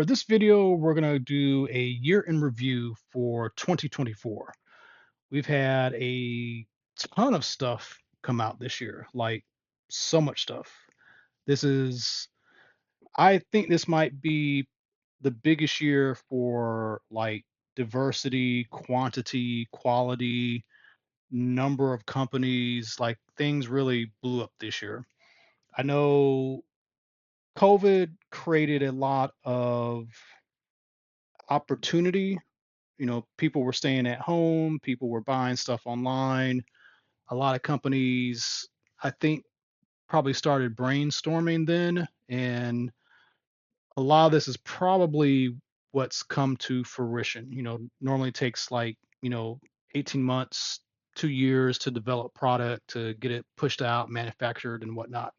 For this video, we're going to do a year in review for 2024. We've had a ton of stuff come out this year, like so much stuff. This is, I think this might be the biggest year for like diversity, quantity, quality, number of companies. Like things really blew up this year. I know COVID created a lot of opportunity. People were staying at home, people were buying stuff online. A lot of companies, I think, probably started brainstorming then, and a lot of this is probably what's come to fruition. Normally it takes like, 18 months, 2 years to develop product, to get it pushed out, manufactured, and whatnot.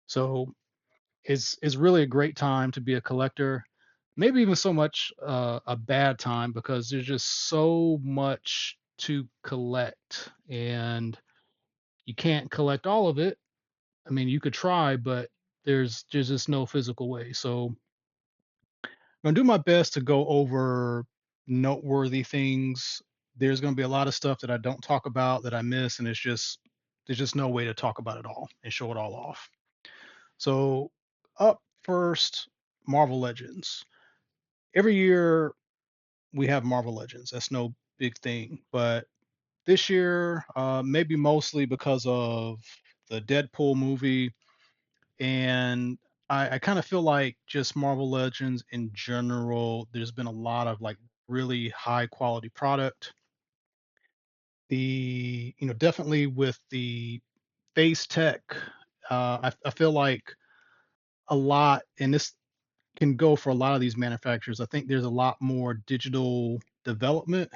So is really a great time to be a collector. Maybe even so much a bad time because there's just so much to collect, and you can't collect all of it. I mean, you could try, but there's just no physical way. So I'm gonna do my best to go over noteworthy things. There's gonna be a lot of stuff that I don't talk about that I miss, and there's just no way to talk about it all and show it all off. So up first, Marvel Legends. Every year we have Marvel Legends. That's no big thing. But this year, maybe mostly because of the Deadpool movie, and I kind of feel like just Marvel Legends in general, there's been a lot of like really high quality product. Definitely with the face tech, I feel like a lot, and this can go for a lot of these manufacturers. I think there's a lot more digital development.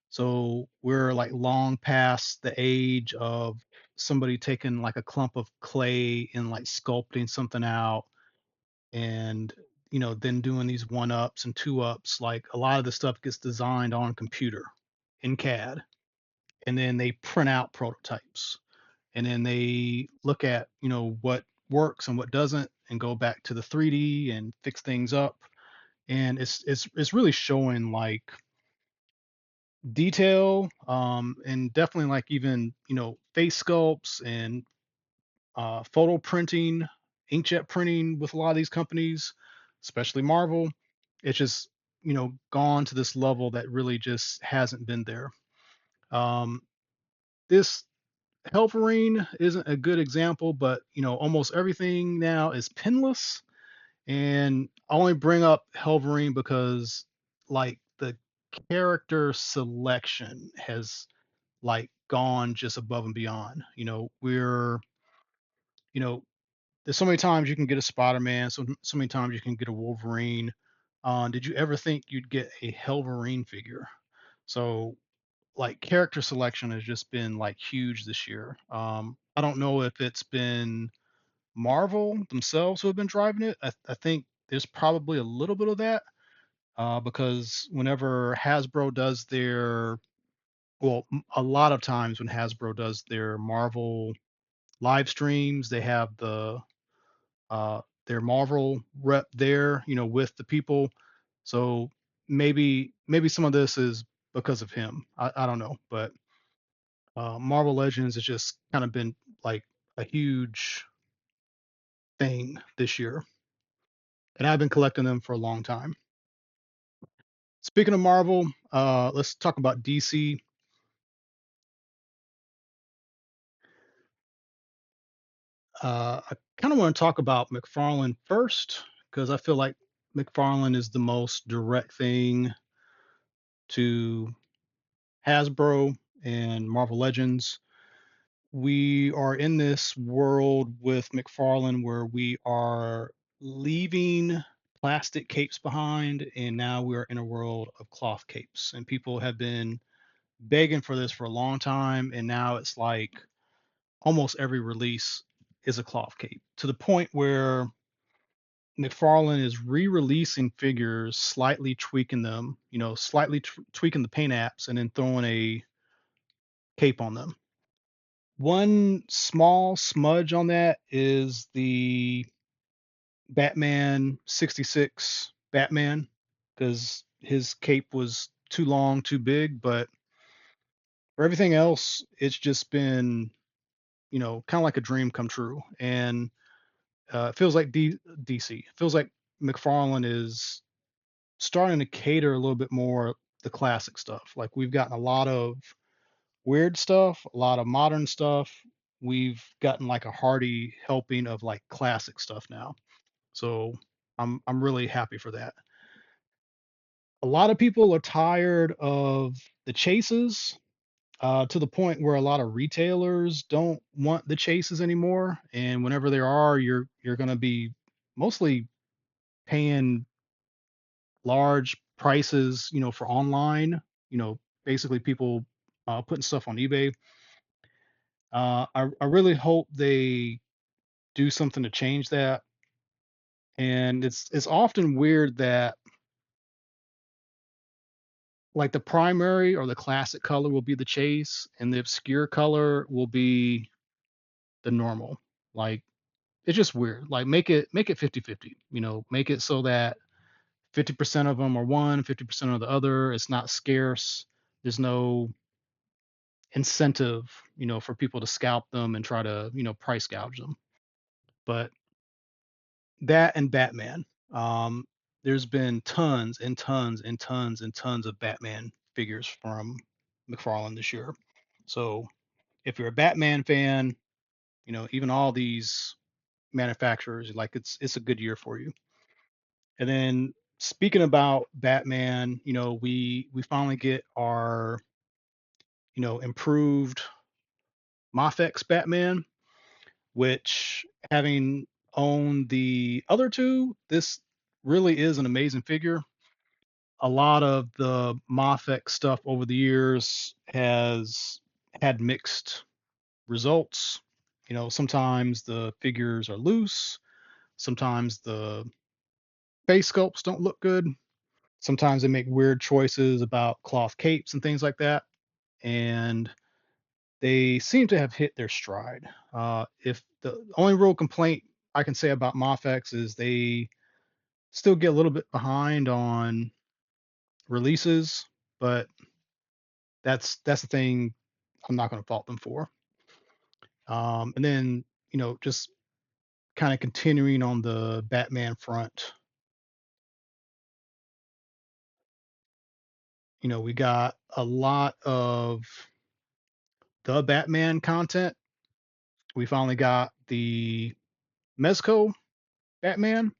So we're like long past the age of somebody taking like a clump of clay and like sculpting something out, and then doing these one ups and two ups. Like a lot of the stuff gets designed on computer in CAD, and then they print out prototypes, and then they look at what works and what doesn't, and go back to the 3D and fix things up. And it's really showing like detail, and definitely like even face sculpts and photo printing, inkjet printing with a lot of these companies, especially Marvel. It's just gone to this level that really just hasn't been there. um, this Helverine isn't a good example, but almost everything now is pinless. And I only bring up Helverine because like the character selection has like gone just above and beyond. You know, there's so many times you can get a Spider-Man, so many times you can get a Wolverine. Did you ever think you'd get a Helverine figure? So like character selection has just been like huge this year. I don't know if it's been Marvel themselves who have been driving it. I think there's probably a little bit of that, because whenever Hasbro does their, well, a lot of times when Hasbro does their Marvel live streams, they have their Marvel rep there, with the people. So maybe some of this is because of him. I don't know, but Marvel Legends has just kind of been like a huge thing this year, and I've been collecting them for a long time. Speaking of Marvel, let's talk about DC. I kind of want to talk about Mcfarlane first because I feel like Mcfarlane is the most direct thing to Hasbro and Marvel Legends. We are in this world with McFarlane where we are leaving plastic capes behind, and now we are in a world of cloth capes. And people have been begging for this for a long time, and now it's like almost every release is a cloth cape, to the point where McFarlane is re-releasing figures, slightly tweaking them, slightly tweaking the paint apps, and then throwing a cape on them. One small smudge on that is the Batman 66 Batman because his cape was too long, too big. But for everything else, it's just been, kind of like a dream come true. And it feels like DC. It feels like McFarlane is starting to cater a little bit more the classic stuff. Like we've gotten a lot of weird stuff, a lot of modern stuff. We've gotten like a hearty helping of like classic stuff now. So I'm really happy for that. A lot of people are tired of the chases, to the point where a lot of retailers don't want the chases anymore. And whenever there are, you're going to be mostly paying large prices, for online. Basically people putting stuff on eBay. I really hope they do something to change that. And it's often weird that like the primary or the classic color will be the chase, and the obscure color will be the normal. Like it's just weird. Like make it 50-50. Make it so that 50% of them are one, 50% of the other. It's not scarce. There's no incentive, for people to scalp them and try to, price gouge them. But that and Batman. Um, there's been tons and tons and tons and tons of Batman figures from McFarlane this year. So if you're a Batman fan, even all these manufacturers, like it's a good year for you. And then speaking about Batman, we finally get our, improved Mafex Batman, which having owned the other two, this really is an amazing figure. A lot of the Mafex stuff over the years has had mixed results. Sometimes the figures are loose, sometimes the face sculpts don't look good. Sometimes they make weird choices about cloth capes and things like that. And they seem to have hit their stride. If the only real complaint I can say about Mafex is they still get a little bit behind on releases, but that's the thing I'm not going to fault them for. And then just kind of continuing on the Batman front, we got a lot of the Batman content. We finally got the Mezco Batman,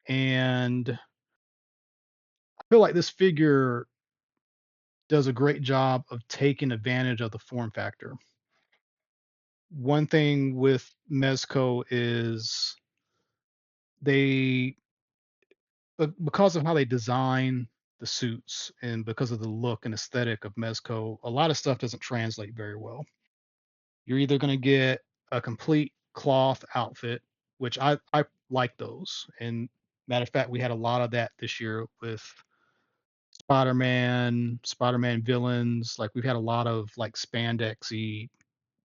and I feel like this figure does a great job of taking advantage of the form factor. One thing with Mezco is they, because of how they design the suits and because of the look and aesthetic of Mezco, a lot of stuff doesn't translate very well. You're either going to get a complete cloth outfit, which I like those. And matter of fact, we had a lot of that this year with Spider-Man, Spider-Man villains. Like we've had a lot of like spandexy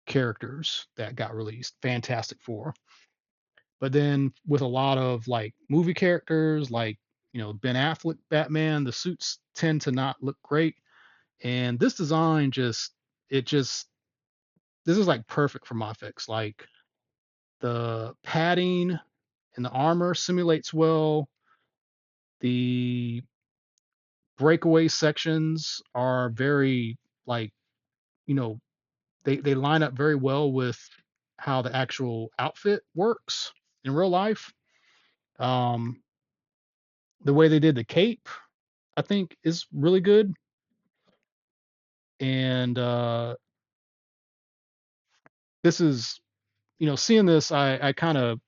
characters that got released. Fantastic Four. But then with a lot of like movie characters, like Ben Affleck Batman, the suits tend to not look great. And this design just this is like perfect for Mafex. Like the padding and the armor simulates well. The breakaway sections are very like, you know, they line up very well with how the actual outfit works in real life. Um, the way they did the cape, I think, is really good. And this is, seeing this, I kind of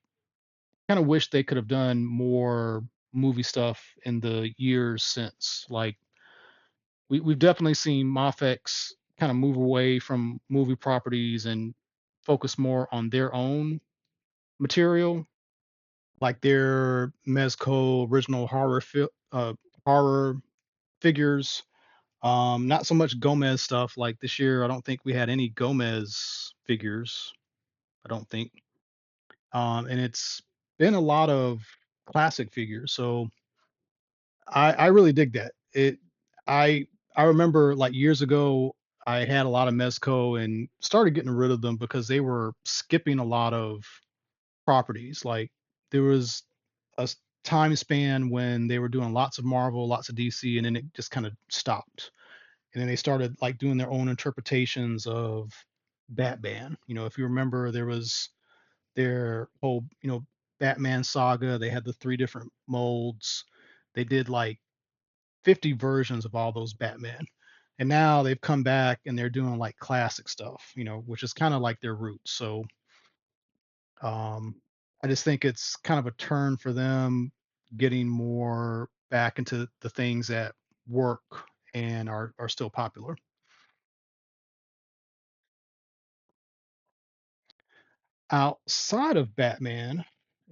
wish they could have done more movie stuff in the years since. Like we've definitely seen Mafex kind of move away from movie properties and focus more on their own material, like their Mezco original horror figures. Not so much Gomez stuff. Like this year, I don't think we had any Gomez figures. I don't think. And it's been a lot of classic figures. So I really dig that. I I remember like years ago I had a lot of Mezco and started getting rid of them because they were skipping a lot of properties. Like there was time span when they were doing lots of Marvel, lots of DC, and then it just kind of stopped. And then they started like doing their own interpretations of Batman. If you remember, there was their whole, Batman saga. They had the three different molds. They did like 50 versions of all those Batman. And now they've come back and they're doing like classic stuff, which is kind of like their roots. So um, I just think it's kind of a turn for them getting more back into the things that work and are still popular. Outside of Batman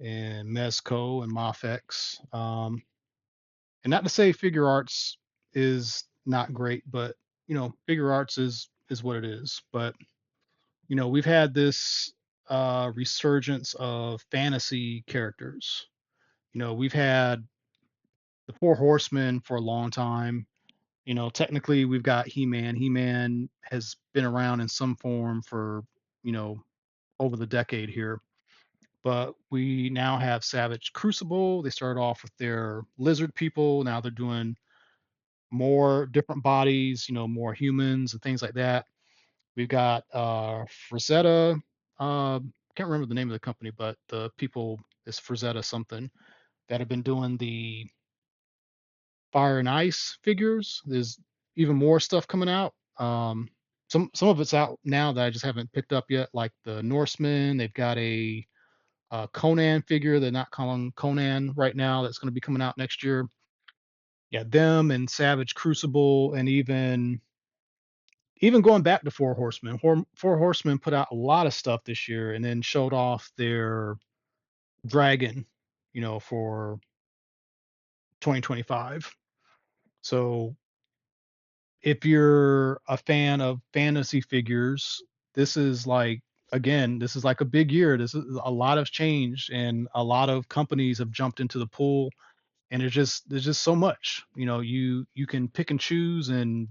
and Mezco and Mafex, and not to say figure arts is not great, but figure arts is what it is. But we've had this resurgence of fantasy characters. We've had the Four Horsemen for a long time. Technically we've got He-Man. He-Man has been around in some form for you know over the decade here. But we now have Savage Crucible. They started off with their lizard people. Now they're doing more different bodies, more humans and things like that. We've got Frazetta. Can't remember the name of the company, but the people is Frazetta something that have been doing the fire and ice figures. There's even more stuff coming out. Some of it's out now that I just haven't picked up yet, like the Norsemen. They've got a Conan figure. They're not calling Conan right now. That's going to be coming out next year. Yeah, them and Savage Crucible, and even going back to Four Horsemen. Four Horsemen put out a lot of stuff this year, and then showed off their dragon, for 2025. So if you're a fan of fantasy figures, this is like again, this is like a big year. This is a lot has changed, and a lot of companies have jumped into the pool, and there's just so much. You can pick and choose, and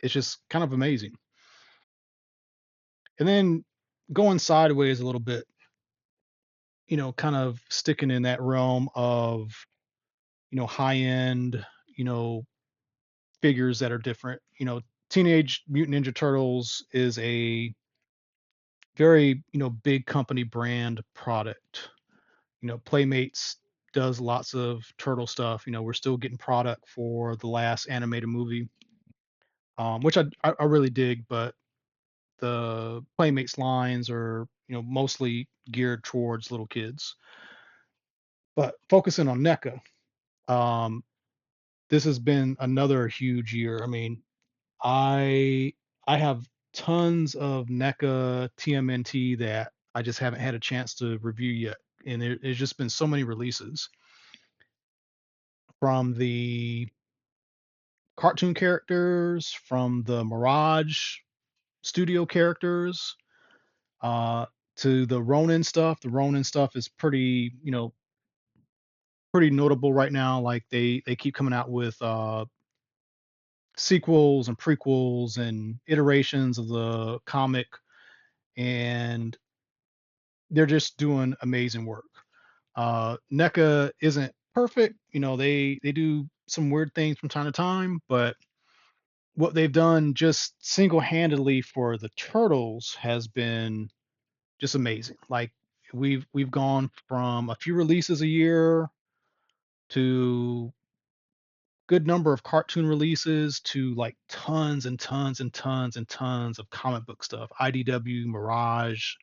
it's just kind of amazing. And then going sideways a little bit, kind of sticking in that realm of high end, you know figures that are different. Teenage Mutant Ninja Turtles is a very big company brand product. Playmates does lots of turtle stuff. We're still getting product for the last animated movie, which I really dig. But the Playmates lines are mostly geared towards little kids. But focusing on NECA, um, this has been another huge year. I mean, I I have tons of NECA TMNT that I just haven't had a chance to review yet, and there's just been so many releases from the cartoon characters, from the Mirage Studio characters, uh, to the Ronin stuff. The Ronin stuff is pretty notable right now. Like they keep coming out with sequels and prequels and iterations of the comic, and they're just doing amazing work. NECA isn't perfect. They do some weird things from time to time, but what they've done just single-handedly for the turtles has been just amazing. Like we've gone from a few releases a year to good number of cartoon releases to like tons and tons and tons and tons of comic book stuff. IDW, Mirage,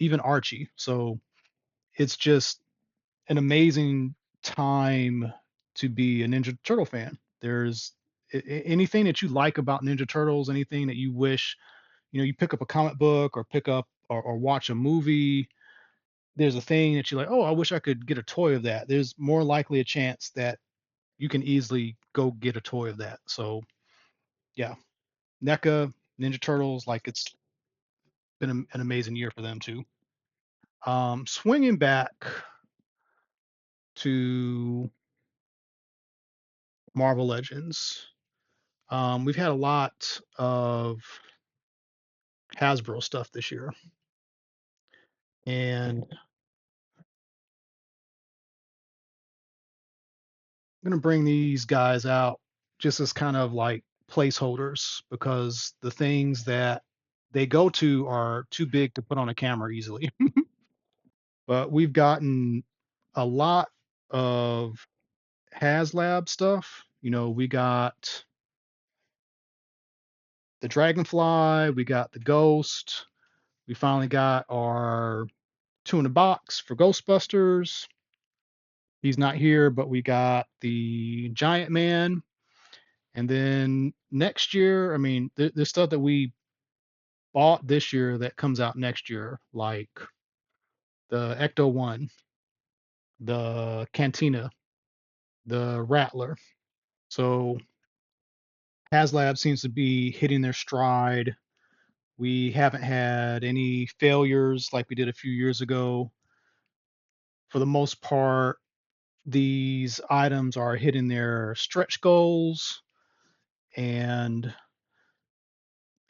even Archie. So it's just an amazing time to be a Ninja Turtle fan. There's anything that you like about Ninja Turtles, anything that you wish, you pick up a comic book or pick up or watch a movie. There's a thing that you're like, oh, I wish I could get a toy of that. There's more likely a chance that you can easily go get a toy of that. So yeah, NECA, Ninja Turtles, like it's been an amazing year for them too. Swinging back to Marvel Legends. We've had a lot of Hasbro stuff this year, and I'm gonna bring these guys out just as kind of like placeholders because the things that they go to are too big to put on a camera easily. But we've gotten a lot of Haslab stuff. We got the Dragonfly, we got the Ghost, we finally got our two in a box for Ghostbusters. He's not here, but we got the Giant Man. And then next year, I mean, there's stuff that we bought this year that comes out next year, like the Ecto 1, the Cantina, the Rattler. So HasLab seems to be hitting their stride. We haven't had any failures like we did a few years ago. For the most part, these items are hitting their stretch goals, and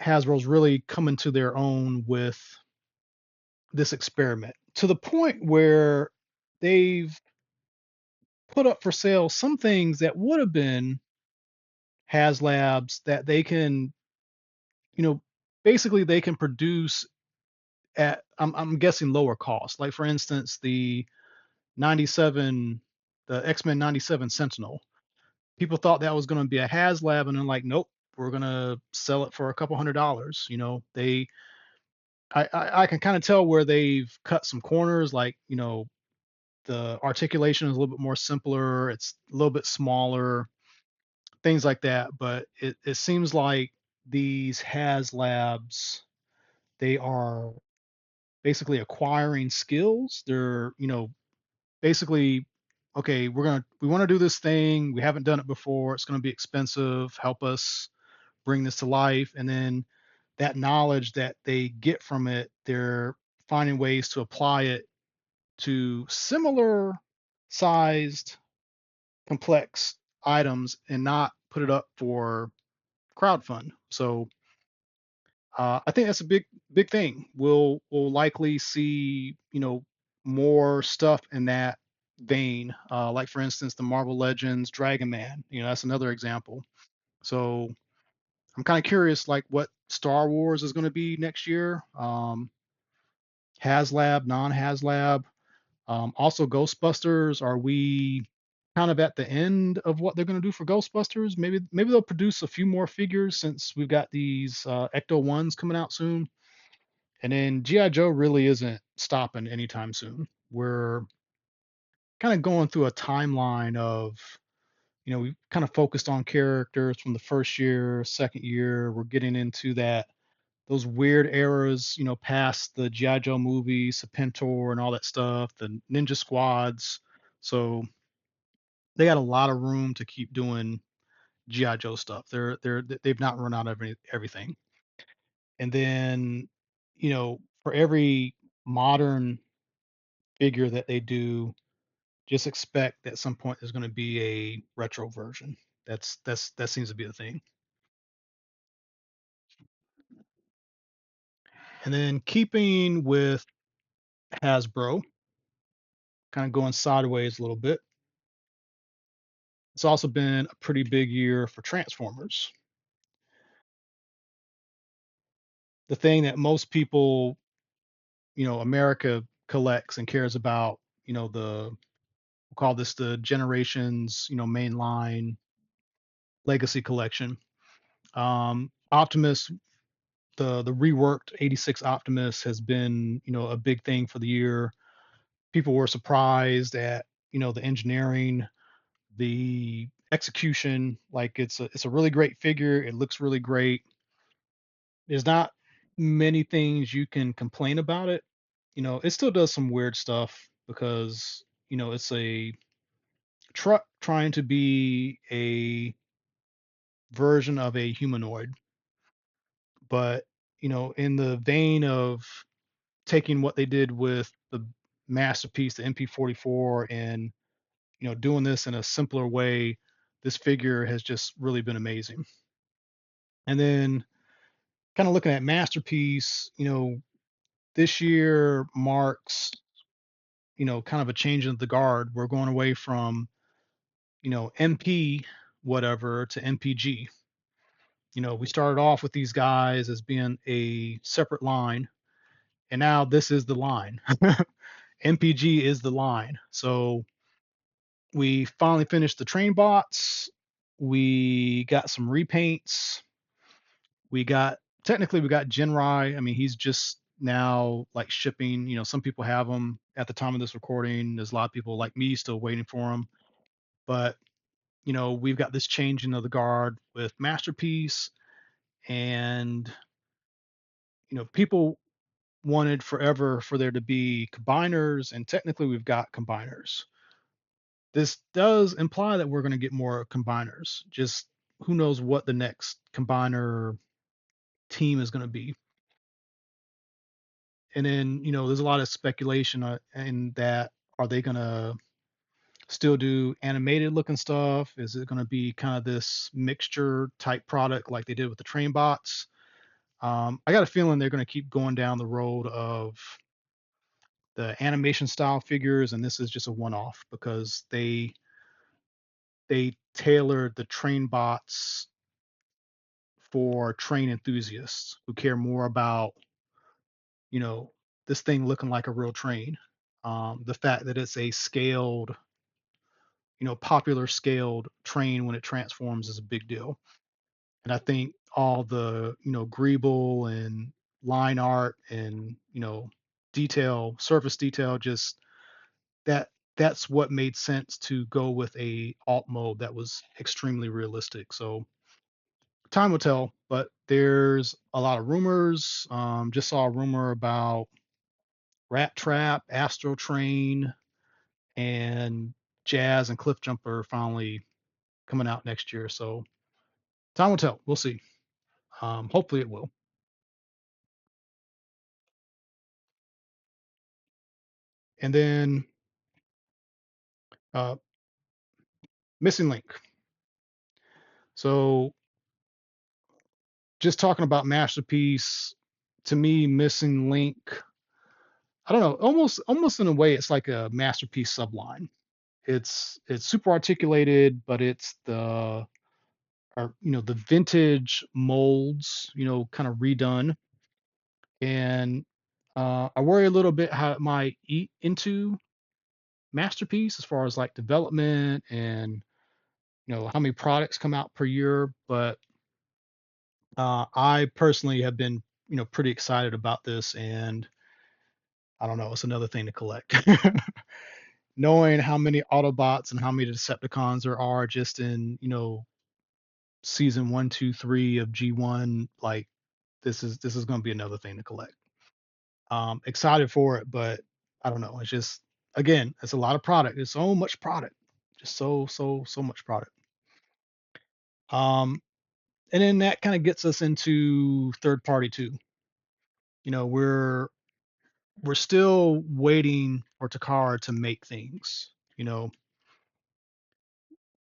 Hasbro's really coming to their own with this experiment to the point where they've put up for sale some things that would have been HasLabs that they can, you know, basically they can produce at I'm guessing lower cost. Like for instance, the 97 the X-Men 97 Sentinel. People thought that was going to be a HasLab and then like nope, we're going to sell it for a couple $100. They I can kind of tell where they've cut some corners like, the articulation is a little bit more simpler, it's a little bit smaller, things like that, but it seems like these HasLabs they are basically acquiring skills. They're, basically, okay, we want to do this thing. We haven't done it before. It's going to be expensive. Help us bring this to life. And then that knowledge that they get from it, they're finding ways to apply it to similar sized, complex items and not put it up for crowdfund. So I think that's a big thing. We'll likely see more stuff in that vein. Like for instance, the Marvel Legends Dragon Man. That's another example. So I'm kind of curious, like what Star Wars is going to be next year. HasLab, non-HasLab. Also, Ghostbusters. Are we kind of at the end of what they're going to do for Ghostbusters? Maybe they'll produce a few more figures since we've got these Ecto ones coming out soon. And then GI Joe really isn't stopping anytime soon. We're kind of going through a timeline of, we kind of focused on characters from the first year, second year. We're getting into those weird eras, past the GI Joe movies, Serpentor and all that stuff, the Ninja Squads. So they got a lot of room to keep doing GI Joe stuff. They've not run out of everything. And then, for every modern figure that they do, just expect at some point there's going to be a retro version. That seems to be the thing. And then keeping with Hasbro, kind of going sideways a little bit. It's also been a pretty big year for Transformers. The thing that most people, America collects and cares about, we'll call this the Generations, mainline legacy collection. Optimus, the reworked 86 Optimus has been, a big thing for the year. People were surprised at, the engineering, the execution. Like it's a really great figure. It looks really great. There's not many things you can complain about it. It still does some weird stuff because, it's a truck trying to be a version of a humanoid. But, in the vein of taking what they did with the masterpiece, the MP44, and, doing this in a simpler way, this figure has just really been amazing. And then kind of looking at Masterpiece, this year marks, kind of a change of the guard. We're going away from, MP whatever to MPG. We started off with these guys as being a separate line, and now this is the line. MPG is the line. So we finally finished the train bots. We got some repaints. We got we got Genrai. I mean, he's just now like shipping. Some people have him at the time of this recording. There's a lot of people like me still waiting for him. But we've got this changing of the guard with Masterpiece, and people wanted forever for there to be combiners, and technically we've got combiners. This does imply that we're going to get more combiners. Just who knows what the next combiner team is going to be. And then, there's a lot of speculation in that, are they going to still do animated looking stuff? Is it going to be kind of this mixture type product like they did with the train bots? I got a feeling they're going to keep going down the road of the animation style figures, and this is just a one-off because they tailored the train bots for train enthusiasts who care more about, you know, this thing looking like a real train. The fact that it's a scaled, popular scaled train when it transforms is a big deal. And I think all the, greeble and line art and, detail, surface detail, just that's what made sense to go with a alt mode that was extremely realistic. So time will tell, but there's a lot of rumors. Just saw a rumor about Rat Trap, Astro Train, and Jazz and Cliff Jumper finally coming out next year. So time will tell. We'll see. Hopefully it will. And then uh, Missing Link. So just talking about Masterpiece, to me, Missing Link, I don't know, almost in a way, it's like a Masterpiece subline. It's super articulated, but it's the vintage molds, kind of redone. And I worry a little bit how it might eat into Masterpiece as far as like development and how many products come out per year. But I personally have been pretty excited about this, and I don't know, it's another thing to collect. Knowing how many Autobots and how many Decepticons there are just in season 1, 2, 3 of G1, like this is going to be another thing to collect. Excited for it, but I don't know. It's just, again, it's a lot of product. It's so much product, just so much product. Um, and then that kind of gets us into third party too. We're still waiting for Takara to make things.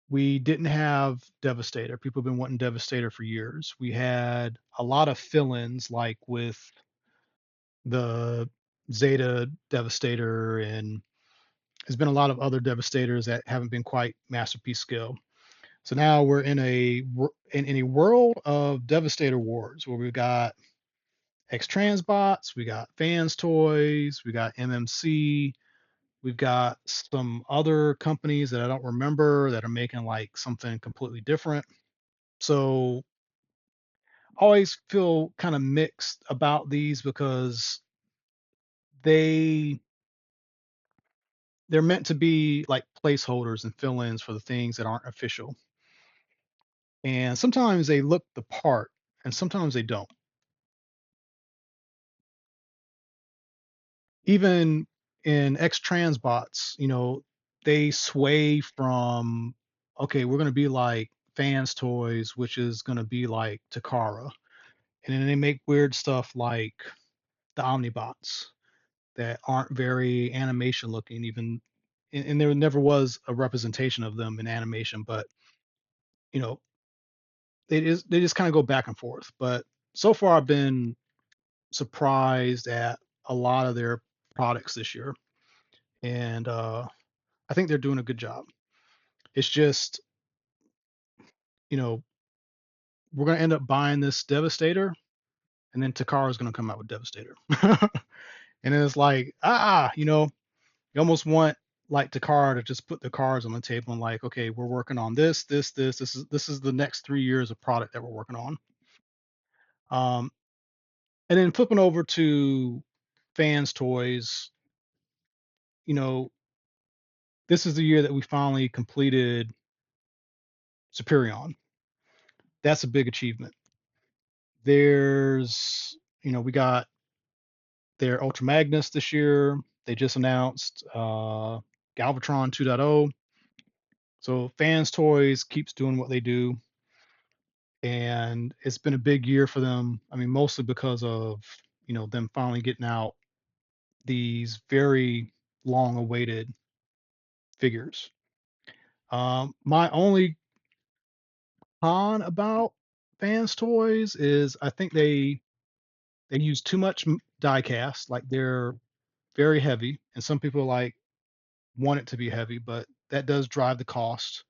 We didn't have Devastator. People have been wanting Devastator for years. We had a lot of fill-ins, like with the Zeta Devastator, and there's been a lot of other Devastators that haven't been quite masterpiece scale. So now we're in a world of Devastator wars where we've got X Transbots, we got Fans Toys, we got MMC, we've got some other companies that I don't remember that are making like something completely different. So I always feel kind of mixed about these because they they're meant to be like placeholders and fill-ins for the things that aren't official. And sometimes they look the part and sometimes they don't. Even in X Transbots, they sway from, okay, we're going to be like Fans Toys, which is going to be like Takara. And then they make weird stuff like the Omnibots that aren't very animation looking, even, and there never was a representation of them in animation, but you know, they just kind of go back and forth. But so far, I've been surprised at a lot of their products this year, and I think they're doing a good job. It's just, you know, we're gonna end up buying this Devastator, and then Takara is gonna come out with Devastator, and then it's like, you almost want like Takara to just put the cards on the table and like, okay, we're working on this, this, this. This is the next 3 years of product that we're working on. Um, and then flipping over to fans toys, you know, this is the year that we finally completed Superion. That's a big achievement. We got their Ultra Magnus this year. They just announced Galvatron 2.0. So Fans Toys keeps doing what they do, and it's been a big year for them. I mean, mostly because of them finally getting out these very long-awaited figures. My only con about Fans Toys is I think they use too much die cast. Like they're very heavy, and some people like want it to be heavy, but that does drive the cost.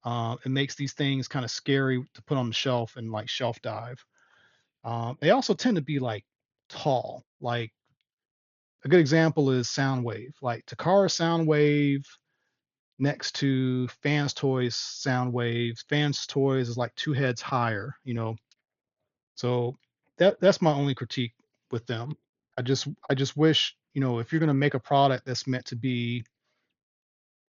It makes these things kind of scary to put on the shelf and like shelf dive. They also tend to be like tall. Like a good example is Soundwave. Like Takara Soundwave next to Fans Toys Soundwaves. Fans Toys is like two heads higher. So that's my only critique with them. I just wish, if you're gonna make a product that's meant to be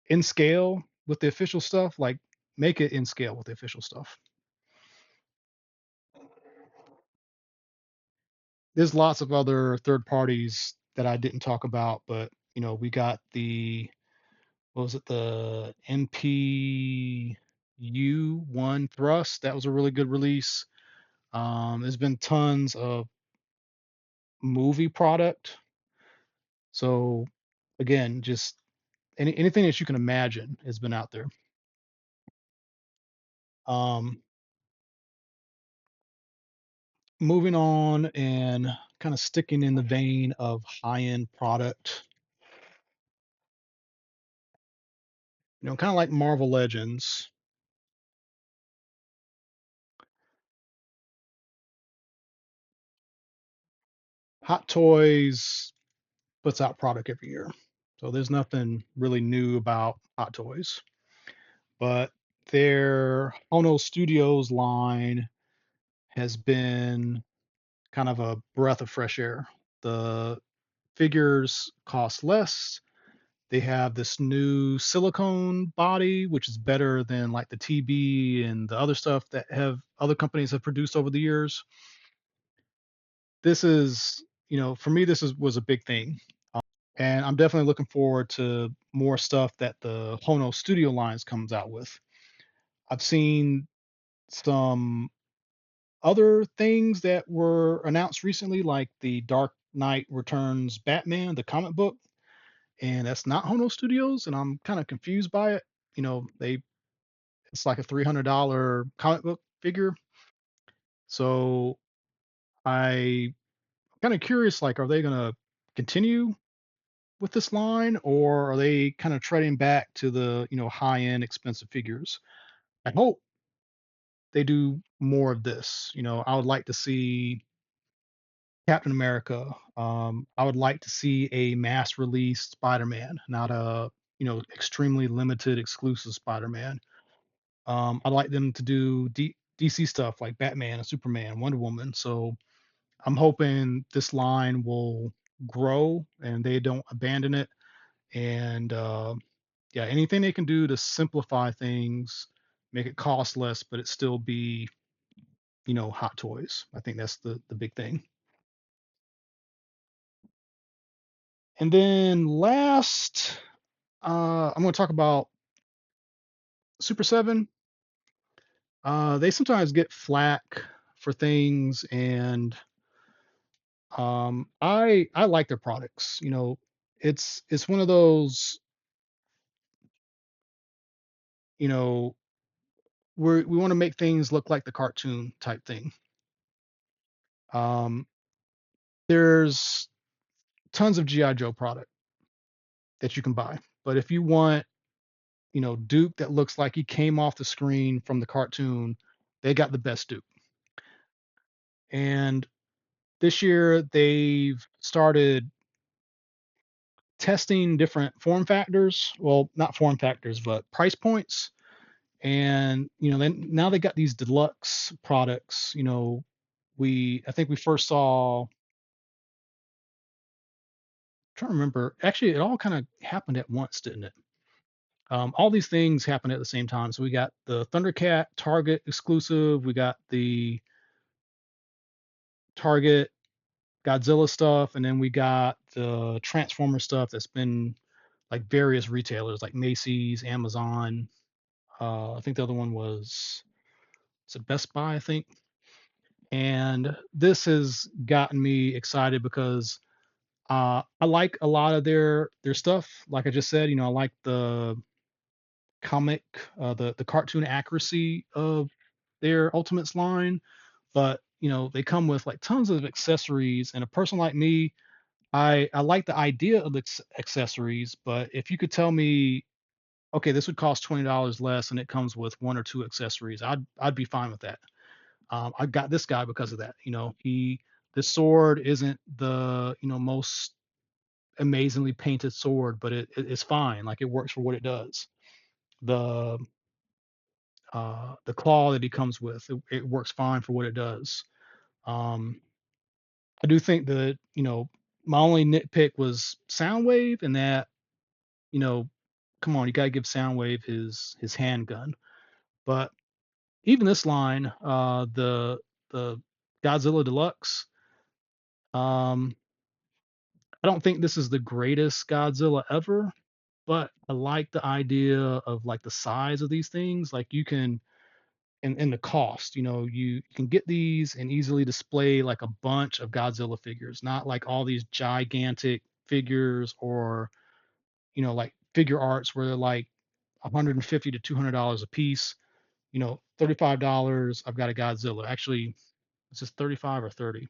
in scale with the official stuff, like make it in scale with the official stuff. There's lots of other third parties that I didn't talk about, but we got the what was it, the MPU-1 thrust. That was a really good release. There's been tons of movie product. So again, just anything that you can imagine has been out there. Um, Moving on and kind of sticking in the vein of high-end product, kind of like Marvel Legends. Hot Toys puts out product every year. So there's nothing really new about Hot Toys. But their Ono Studios line has been kind of a breath of fresh air. The figures cost less. They have this new silicone body, which is better than like the TB and the other stuff that have other companies have produced over the years. This is, for me, was a big thing. And I'm definitely looking forward to more stuff that the Hono Studio lines comes out with. I've seen some other things that were announced recently, like the Dark Knight Returns Batman, the comic book, and that's not Hono Studios, and I'm kind of confused by it. It's like a $300 comic book figure. So I kind of curious, like, are they gonna continue with this line, or are they kind of treading back to the high end expensive figures? I hope they do more of this. I would like to see Captain America. I would like to see a mass release Spider-Man, not a extremely limited exclusive Spider-Man. I'd like them to do DC stuff like Batman and Superman, Wonder Woman. So I'm hoping this line will grow and they don't abandon it. And yeah, anything they can do to simplify things, make it cost less, but it still be hot toys. I think that's the big thing. And then last, I'm going to talk about Super 7. They sometimes get flack for things, and I like their products. It's one of those, you know, we want to make things look like the cartoon type thing. Um, there's tons of GI Joe product that you can buy, but if you want, Duke that looks like he came off the screen from the cartoon, they got the best Duke. And this year they've started testing different form factors. Well, not form factors, but price points. And then now they got these deluxe products. I think we first saw. Trying to remember. Actually, it all kind of happened at once, didn't it? All these things happened at the same time. So we got the Thundercat Target exclusive. We got the Target Godzilla stuff, and then we got the Transformer stuff that's been like various retailers like Macy's, Amazon. I think the other one was it's a Best Buy, I think. And this has gotten me excited because I like a lot of their stuff. Like I just said, I like the comic, the cartoon accuracy of their Ultimates line, but they come with like tons of accessories. And a person like me, I like the idea of the accessories, but if you could tell me, okay, this would cost $20 less and it comes with one or two accessories, I'd be fine with that. I got this guy because of that. This sword isn't the most amazingly painted sword, but it's fine. Like it works for what it does. The the claw that he comes with, it works fine for what it does. Um, I do think that my only nitpick was Soundwave, and that you know, come on, you gotta give Soundwave his handgun. But even this line, the Godzilla Deluxe, um, I don't think this is the greatest Godzilla ever, but I like the idea of like the size of these things. Like you can and the cost, you can get these and easily display like a bunch of Godzilla figures, not like all these gigantic figures or like figure arts where they're like 150 to $200 a piece. $35, I've got a Godzilla. Actually, it's just 35 or 30.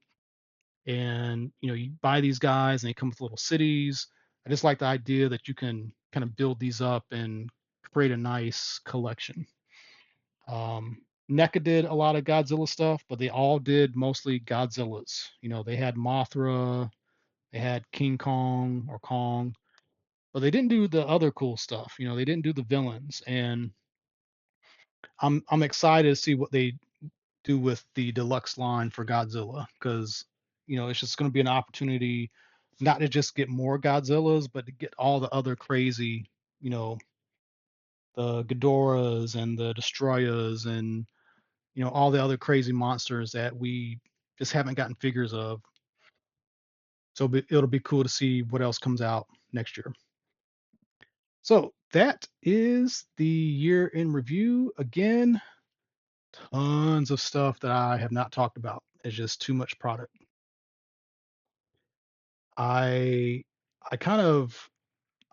And you buy these guys and they come with little cities. I just like the idea that you can kind of build these up and create a nice collection. NECA did a lot of Godzilla stuff, but they all did mostly Godzillas. They had Mothra, they had King Kong or Kong, but they didn't do the other cool stuff. They didn't do the villains, and I'm excited to see what they do with the deluxe line for Godzilla because it's just going to be an opportunity not to just get more Godzillas, but to get all the other crazy, you know, the Ghidorahs and the Destroyers and all the other crazy monsters that we just haven't gotten figures of. So it'll be cool to see what else comes out next year. So that is the year in review. Again, tons of stuff that I have not talked about. It's just too much product. I I kind of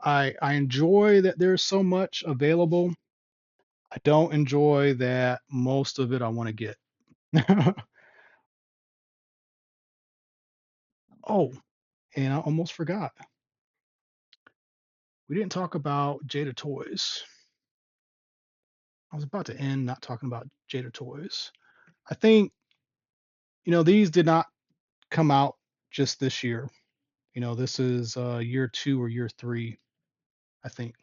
I enjoy that there's so much available. I don't enjoy that most of it I want to get. Oh, and I almost forgot. We didn't talk about Jada Toys. I was about to end not talking about Jada Toys. I think, these did not come out just this year. This is year two or year three, I think.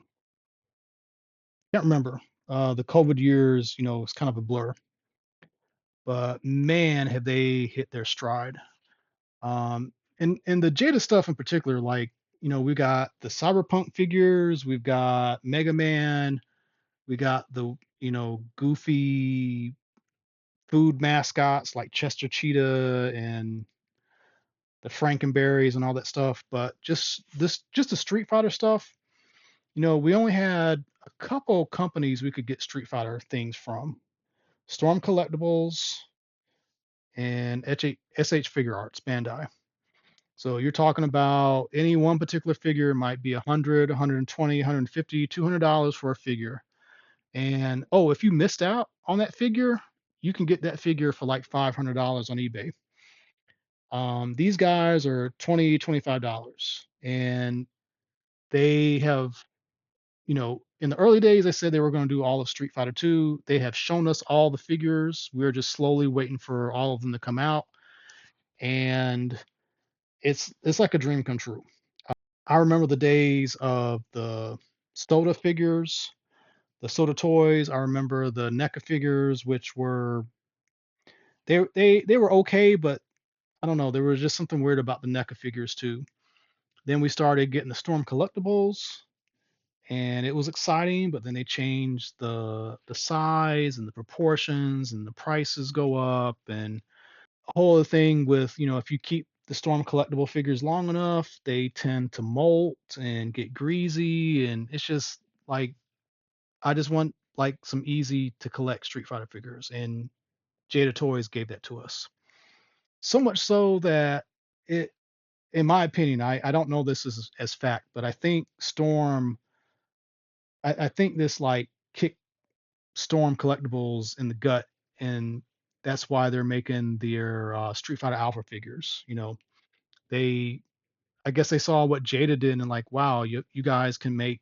Can't remember. The COVID years, it's kind of a blur. But man, have they hit their stride. And the Jada stuff in particular, like, we got the Cyberpunk figures, we've got Mega Man, we got the, goofy food mascots like Chester Cheetah and the Frankenberries and all that stuff. But just the Street Fighter stuff, we only had a couple companies we could get Street Fighter things from. Storm Collectibles and SH Figure Arts, Bandai. So you're talking about any one particular figure might be 100, 120, 150, $200 for a figure. And oh, if you missed out on that figure, you can get that figure for like $500 on eBay. These guys are 20, $25, and they have, in the early days, they said they were going to do all of Street Fighter 2. They have shown us all the figures. We're just slowly waiting for all of them to come out, and it's like a dream come true. I remember the days of the Soda figures, the Soda toys. I remember the NECA figures, which were they were okay, but I don't know. There was just something weird about the NECA figures too. Then we started getting the Storm collectibles, and it was exciting. But then they changed the size and the proportions, and the prices go up, and a whole other thing with if you keep the Storm collectible figures long enough, they tend to molt and get greasy, and it's just like I just want like some easy to collect Street Fighter figures, and Jada Toys gave that to us. So much so that it, in my opinion, I don't know this as fact, but I think I think this like kicked Storm collectibles in the gut, and that's why they're making their Street Fighter Alpha figures. They, I guess they saw what Jada did and like, wow, you guys can make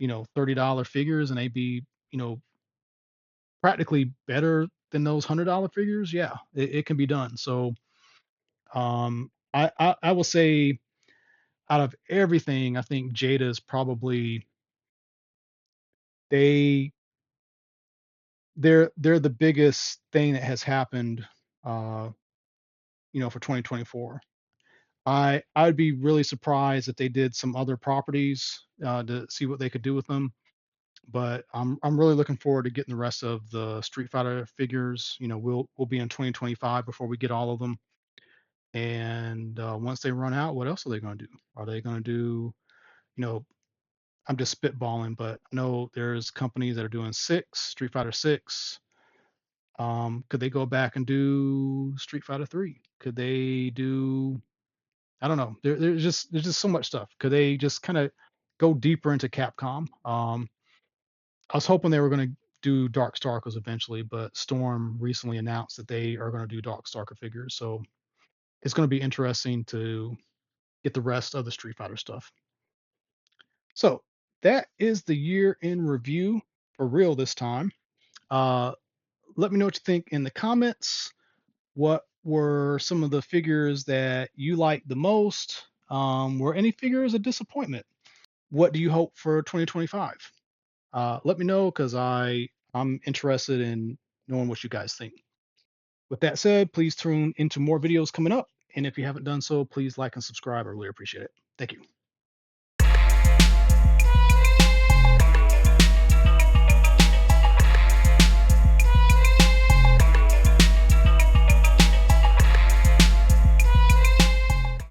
$30 figures, and they'd be you know practically better than those $100 figures. Yeah, it can be done. So I will say out of everything, I think Jada's probably they they're the biggest thing that has happened uh for 2024. I'd be really surprised if they did some other properties to see what they could do with them. But I'm really looking forward to getting the rest of the Street Fighter figures. We'll be in 2025 before we get all of them. And once they run out, what else are they going to do? Are they going to do, you know, I'm just spitballing, but I know there's companies that are doing Street Fighter 6. Could they go back and do Street Fighter 3? Could they do, I don't know. There's just so much stuff. Could they just kind of go deeper into Capcom? I was hoping they were going to do Darkstalkers eventually, but Storm recently announced that they are going to do Darkstalker figures. So it's going to be interesting to get the rest of the Street Fighter stuff. So that is the year in review for real this time. Uh, Let me know what you think in the comments. What were some of the figures that you liked the most? Were any figures a disappointment? What do you hope for 2025? Let me know because I'm interested in knowing what you guys think. With that said, please tune into more videos coming up. And if you haven't done so, please like and subscribe. I really appreciate it. Thank you.